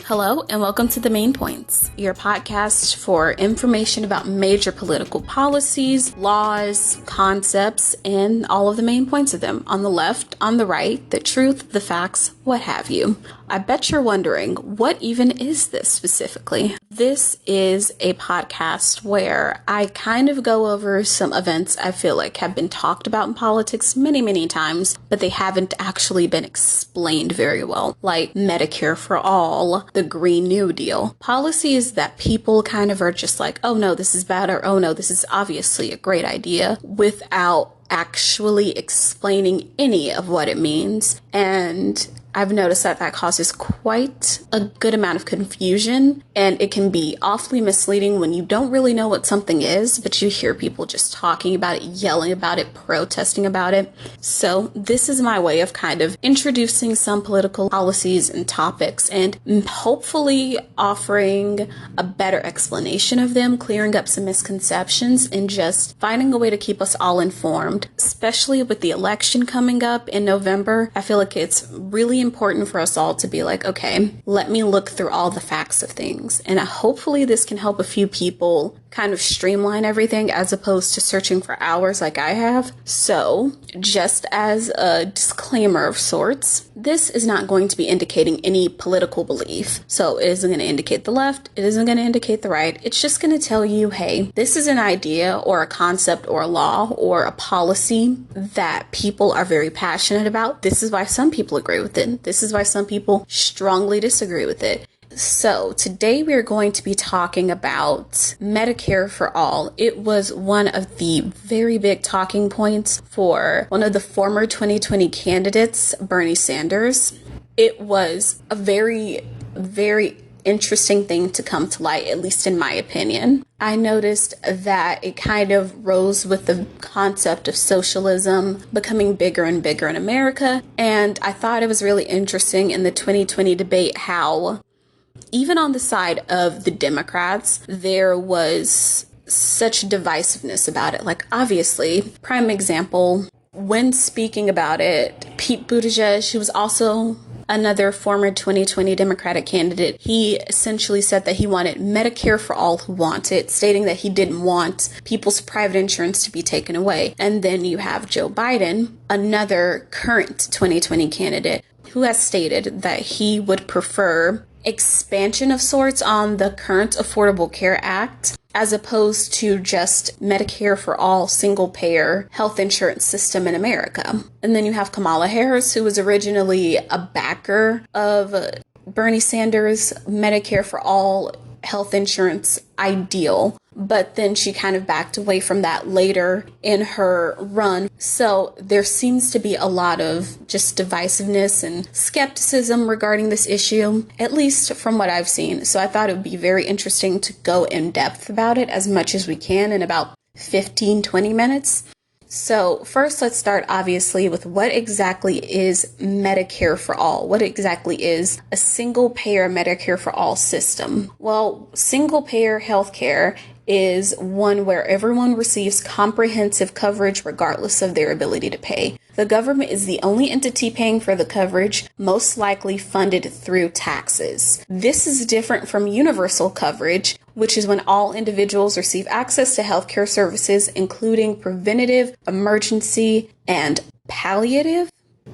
Hello, and welcome to The Main Points, your podcast for information about major political policies, laws, concepts, and all of the main points of them. On the left, on the right, the truth, the facts, what have you. I bet you're wondering, what even is this specifically? This is a podcast where I kind of go over some events I feel like have been talked about in politics many times, but they haven't actually been explained very well, like Medicare for All, the Green New Deal. Policies that people kind of are just like, oh no, this is bad, or oh no, this is obviously a great idea, without actually explaining any of what it means. And I've noticed that causes quite a good amount of confusion, and it can be awfully misleading when you don't really know what something is, but you hear people just talking about it, yelling about it, protesting about it. So this is my way of kind of introducing some political policies and topics and hopefully offering a better explanation of them, clearing up some misconceptions, and just finding a way to keep us all informed, especially with the election coming up in November. I feel like it's really important for us all to be like, okay, let me look through all the facts of things. And hopefully this can help a few people kind of streamline everything as opposed to searching for hours like I have. So just as a disclaimer of sorts, this is not going to be indicating any political belief. So it isn't going to indicate the left. It isn't going to indicate the right. It's just going to tell you, hey, this is an idea or a concept or a law or a policy that people are very passionate about. This is why some people agree with it. This is why some people strongly disagree with it. So today we are going to be talking about Medicare for All. It was one of the very big talking points for one of the former 2020 candidates, Bernie Sanders. It was a very interesting thing to come to light, at least in my opinion. I noticed that it kind of rose with the concept of socialism becoming bigger and bigger in America. And I thought it was really interesting in the 2020 debate how even on the side of the Democrats, there was such divisiveness about it. Like, obviously, prime example, when speaking about it, Pete Buttigieg, who was also another former 2020 Democratic candidate, he essentially said that he wanted Medicare for all who want it, stating that he didn't want people's private insurance to be taken away. And then you have Joe Biden, another current 2020 candidate, who has stated that he would prefer expansion of sorts on the current Affordable Care Act, as opposed to just Medicare for all single-payer health insurance system in America. And then you have Kamala Harris, who was originally a backer of Bernie Sanders' Medicare for all health insurance ideal, but then she kind of backed away from that later in her run. So there seems to be a lot of just divisiveness and skepticism regarding this issue, at least from what I've seen. So I thought it would be very interesting to go in depth about it as much as we can in about 15-20 minutes. So first, let's start obviously with what exactly is Medicare for All? What exactly is a single-payer Medicare for All system? Well, single-payer healthcare is one where everyone receives comprehensive coverage regardless of their ability to pay. The government is the only entity paying for the coverage, most likely funded through taxes. This is different from universal coverage, which is when all individuals receive access to healthcare services, including preventative, emergency, and palliative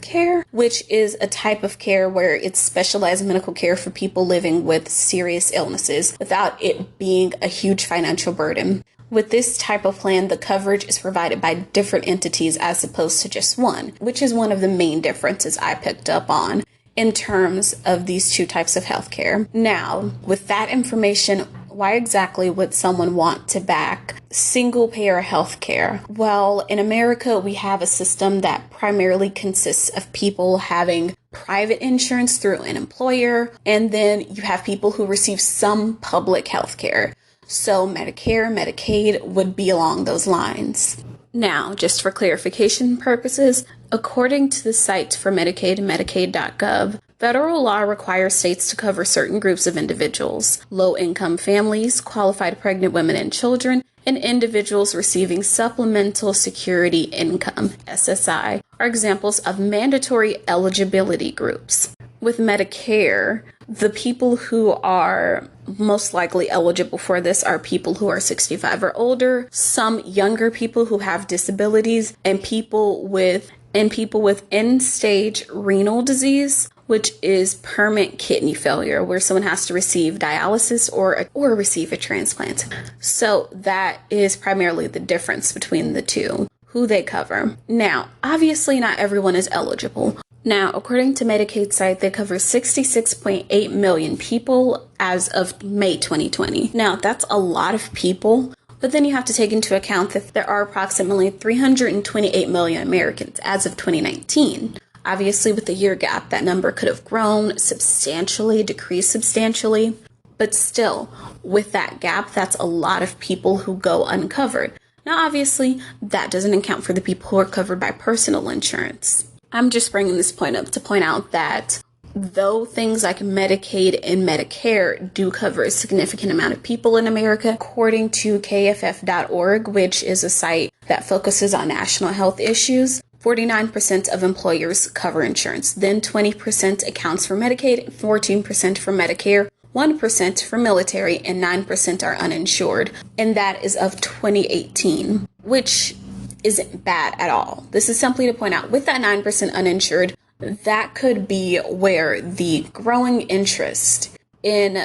care, which is a type of care where it's specialized medical care for people living with serious illnesses without it being a huge financial burden. With this type of plan, the coverage is provided by different entities as opposed to just one, which is one of the main differences I picked up on in terms of these two types of healthcare. Now, with that information, why exactly would someone want to back single-payer healthcare? Well, in America, we have a system that primarily consists of people having private insurance through an employer, and then you have people who receive some public healthcare. So Medicare, Medicaid would be along those lines. Now, just for clarification purposes, according to the site for Medicaid, Medicaid.gov, federal law requires states to cover certain groups of individuals: low-income families, qualified pregnant women and children, and individuals receiving Supplemental Security Income, SSI, are examples of mandatory eligibility groups. with Medicare, the people who are most likely eligible for this are people who are 65 or older, some younger people who have disabilities, and people with end-stage renal disease, which is permanent kidney failure, where someone has to receive dialysis or receive a transplant. So that is primarily the difference between the two, who they cover. Now, obviously not everyone is eligible. Now, according to Medicaid site, they cover 66.8 million people as of May 2020. Now, that's a lot of people, but then you have to take into account that there are approximately 328 million Americans as of 2019. Obviously, with the year gap, that number could have grown substantially, decreased substantially, but still, with that gap, that's a lot of people who go uncovered. Now, obviously, that doesn't account for the people who are covered by personal insurance. I'm just bringing this point up to point out that though things like Medicaid and Medicare do cover a significant amount of people in America, according to KFF.org, which is a site that focuses on national health issues, 49% of employers cover insurance. Then 20% accounts for Medicaid, 14% for Medicare, 1% for military, and 9% are uninsured. And that is of 2018, which isn't bad at all. This is simply to point out, with that 9% uninsured, that could be where the growing interest in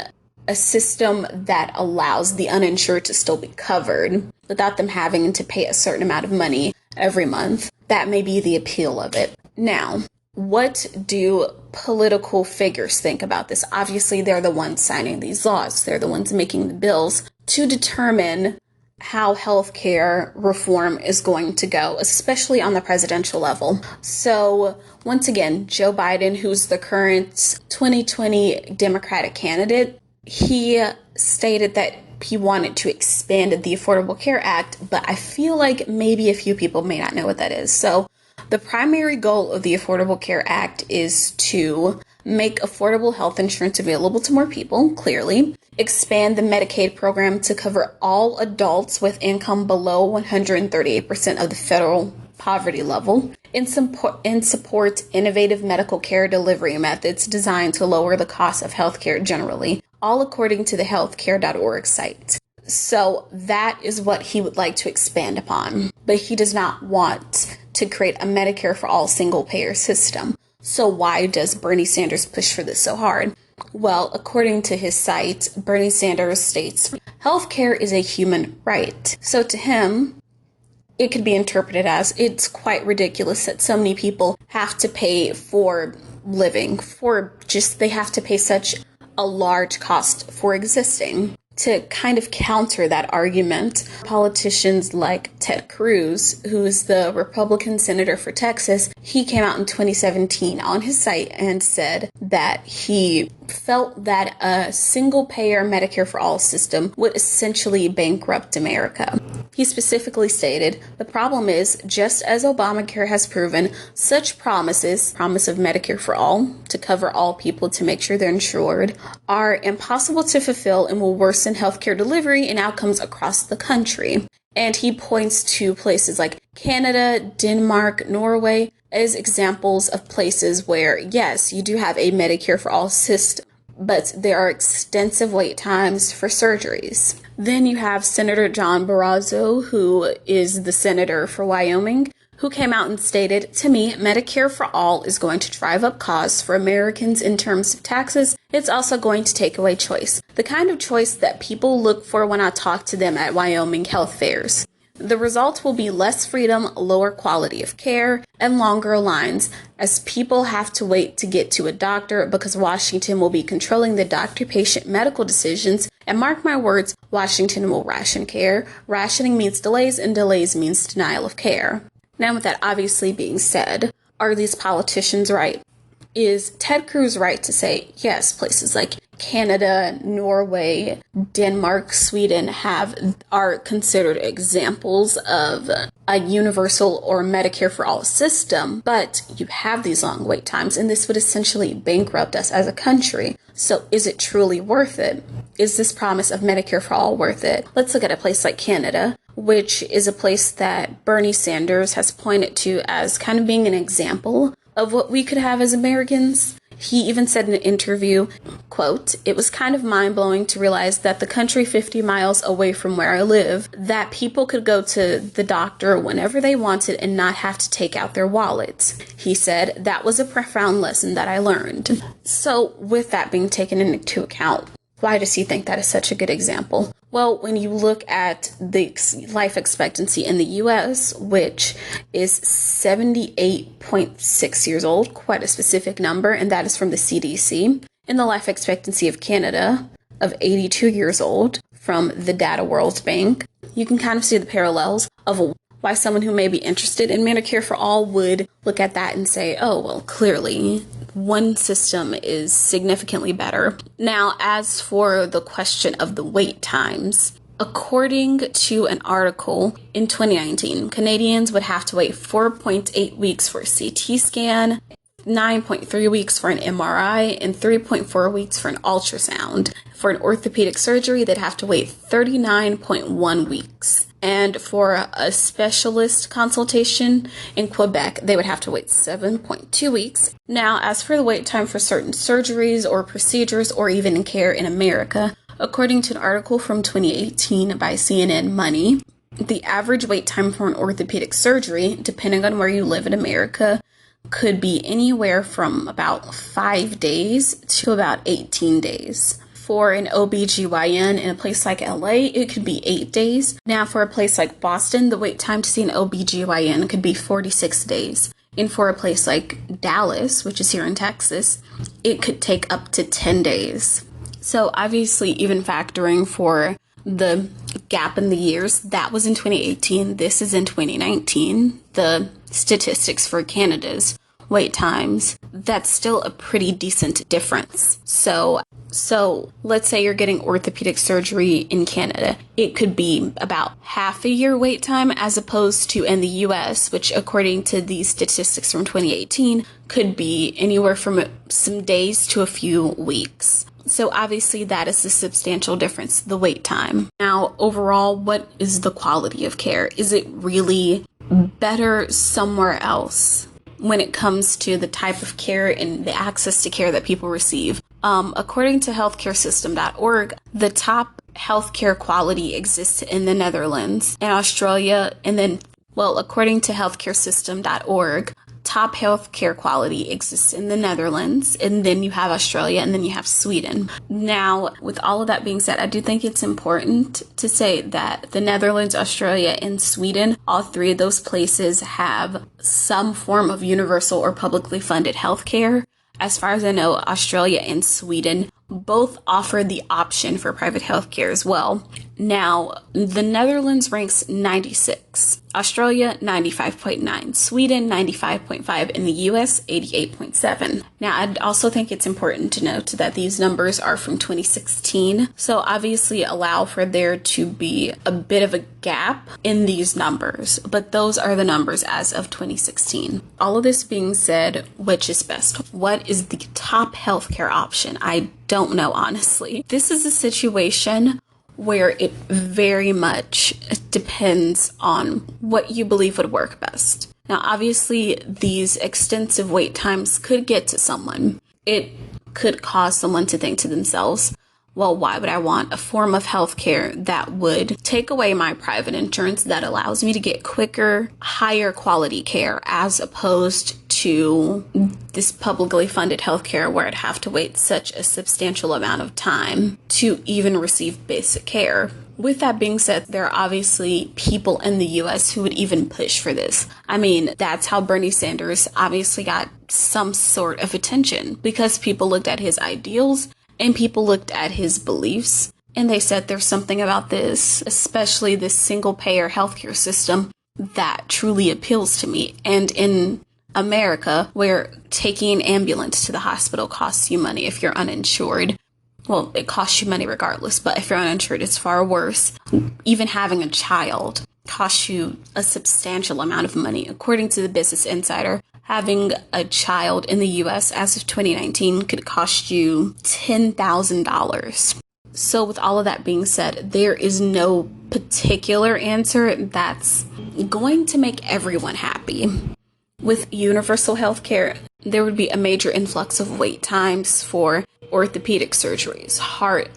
a system that allows the uninsured to still be covered without them having to pay a certain amount of money every month, that may be the appeal of it. Now, what do political figures think about this? Obviously, they're the ones signing these laws. They're the ones making the bills to determine how healthcare reform is going to go, especially on the presidential level. So once again, Joe Biden, who's the current 2020 Democratic candidate, he stated that he wanted to expand the Affordable Care Act, but I feel like maybe a few people may not know what that is. So the primary goal of the Affordable Care Act is to make affordable health insurance available to more people, clearly, expand the Medicaid program to cover all adults with income below 138% of the federal poverty level, and support innovative medical care delivery methods designed to lower the cost of healthcare generally, all according to the healthcare.org site. So that is what he would like to expand upon, but he does not want to create a Medicare for all single-payer system. So why does Bernie Sanders push for this so hard? Well, according to his site, Bernie Sanders states, healthcare is a human right. So to him, it could be interpreted as it's quite ridiculous that so many people have to pay for living, they have to pay such a large cost for existing. To kind of counter that argument, politicians like Ted Cruz, who's the Republican senator for Texas, he came out in 2017 on his site and said that he felt that a single-payer Medicare for all system would essentially bankrupt America. He specifically stated, the problem is, just as Obamacare has proven, such promise of Medicare for all, to cover all people to make sure they're insured, are impossible to fulfill and will worsen healthcare delivery and outcomes across the country. And he points to places like Canada, Denmark, Norway as examples of places where, yes, you do have a Medicare for all system, but there are extensive wait times for surgeries. Then you have Senator John Barrasso, who is the senator for Wyoming, who came out and stated, to me, Medicare for all is going to drive up costs for Americans in terms of taxes. It's also going to take away choice, the kind of choice that people look for when I talk to them at Wyoming health fairs. The result will be less freedom, lower quality of care, and longer lines as people have to wait to get to a doctor because Washington will be controlling the doctor-patient medical decisions. And mark my words, Washington will ration care. Rationing means delays, and delays means denial of care. Now, with that obviously being said, are these politicians right? Is Ted Cruz right to say, yes, places like Canada, Norway, Denmark, Sweden are considered examples of a universal or Medicare for all system, but you have these long wait times, and this would essentially bankrupt us as a country. So is it truly worth it? Is this promise of Medicare for all worth it? Let's look at a place like Canada, which is a place that Bernie Sanders has pointed to as kind of being an example of what we could have as Americans. He even said in an interview, quote, "It was kind of mind-blowing to realize that the country 50 miles away from where I live, that people could go to the doctor whenever they wanted and not have to take out their wallets." He said, "That was a profound lesson that I learned." So with that being taken into account, why does he think that is such a good example? Well, when you look at the life expectancy in the US, which is 78.6 years old, quite a specific number, and that is from the CDC, and the life expectancy of Canada of 82 years old from the Data World Bank, you can kind of see the parallels of why someone who may be interested in Medicare for All would look at that and say, oh, well, clearly one system is significantly better. Now, as for the question of the wait times, according to an article in 2019, Canadians would have to wait 4.8 weeks for a CT scan, 9.3 weeks for an MRI, and 3.4 weeks for an ultrasound. For an orthopedic surgery, they'd have to wait 39.1 weeks. And for a specialist consultation in Quebec, they would have to wait 7.2 weeks. Now, as for the wait time for certain surgeries or procedures or even care in America, according to an article from 2018 by CNN Money, the average wait time for an orthopedic surgery, depending on where you live in America, could be anywhere from about 5 days to about 18 days. For an OBGYN in a place like LA, it could be 8 days. Now, for a place like Boston, the wait time to see an OBGYN could be 46 days. And for a place like Dallas, which is here in Texas, it could take up to 10 days. So obviously, even factoring for the gap in the years, that was in 2018. This is in 2019. The statistics for Canada's wait times, that's still a pretty decent difference. So let's say you're getting orthopedic surgery in Canada. It could be about half a year wait time as opposed to in the US, which according to these statistics from 2018 could be anywhere from some days to a few weeks. So obviously that is a substantial difference, the wait time. Now, overall, what is the quality of care? Is it really better somewhere else when it comes to the type of care and the access to care that people receive? According to healthcaresystem.org, the top healthcare quality exists in the Netherlands and Australia, and then, well, according to healthcaresystem.org, top healthcare quality exists in the Netherlands, and then you have Australia, and then you have Sweden. Now, with all of that being said, I do think it's important to say that the Netherlands, Australia, and Sweden, all three of those places have some form of universal or publicly funded healthcare. As far as I know, Australia and Sweden both offer the option for private healthcare as well. Now, the Netherlands ranks 96, Australia 95.9, Sweden 95.5, and the US 88.7. Now, I'd also think it's important to note that these numbers are from 2016, so obviously allow for there to be a bit of a gap in these numbers, but those are the numbers as of 2016. All of this being said, which is best? What is the top healthcare option? I don't know, honestly. This is a situation where it very much depends on what you believe would work best. Now, obviously, these extensive wait times could get to someone. It could cause someone to think to themselves, well, why would I want a form of healthcare that would take away my private insurance that allows me to get quicker, higher quality care as opposed to this publicly funded healthcare where I'd have to wait such a substantial amount of time to even receive basic care. With that being said, there are obviously people in the US who would even push for this. I mean, that's how Bernie Sanders obviously got some sort of attention, because people looked at his ideals and people looked at his beliefs and they said there's something about this, especially this single payer healthcare system, that truly appeals to me. And in America, where taking an ambulance to the hospital costs you money if you're uninsured, well, it costs you money regardless, but if you're uninsured, it's far worse. Even having a child costs you a substantial amount of money. According to the Business Insider, having a child in the US as of 2019 could cost you $10,000. So with all of that being said, there is no particular answer that's going to make everyone happy. With universal health care, there would be a major influx of wait times for orthopedic surgeries,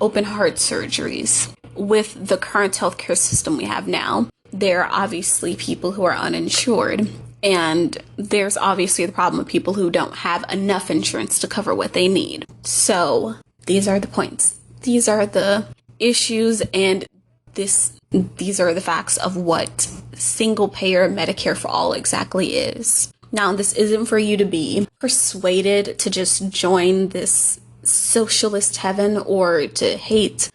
open heart surgeries. With the current healthcare system we have now, there are obviously people who are uninsured. And there's obviously the problem of people who don't have enough insurance to cover what they need. So these are the points. These are the issues, and these are the facts of what single payer Medicare for all exactly is. Now, this isn't for you to be persuaded to just join this socialist heaven or to hate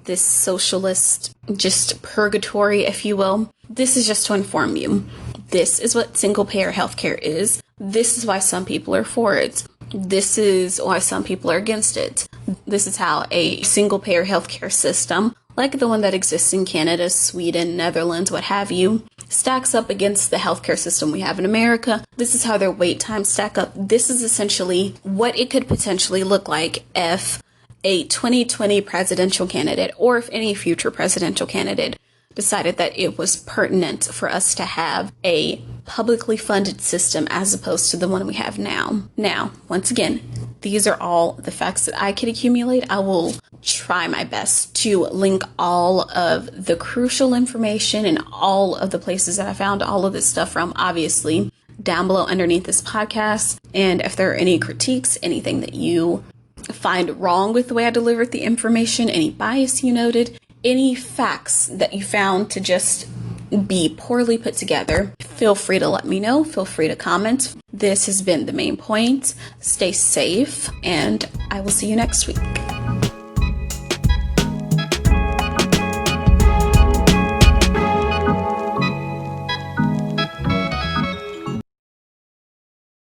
this socialist just purgatory, if you will. This is just to inform you. This is what single payer healthcare is. This is why some people are for it. This is why some people are against it. This is how a single payer healthcare system, like the one that exists in Canada, Sweden, Netherlands, what have you, stacks up against the healthcare system we have in America. This is how their wait times stack up. This is essentially what it could potentially look like if a 2020 presidential candidate, or if any future presidential candidate, decided that it was pertinent for us to have a publicly funded system as opposed to the one we have now. Now, once again, these are all the facts that I could accumulate. I will try my best to link all of the crucial information and all of the places that I found all of this stuff from, obviously, down below underneath this podcast. And if there are any critiques, anything that you find wrong with the way I delivered the information, any bias you noted, any facts that you found to just be poorly put together, feel free to let me know. Feel free to comment. This has been The Main Point. Stay safe, and I will see you next week.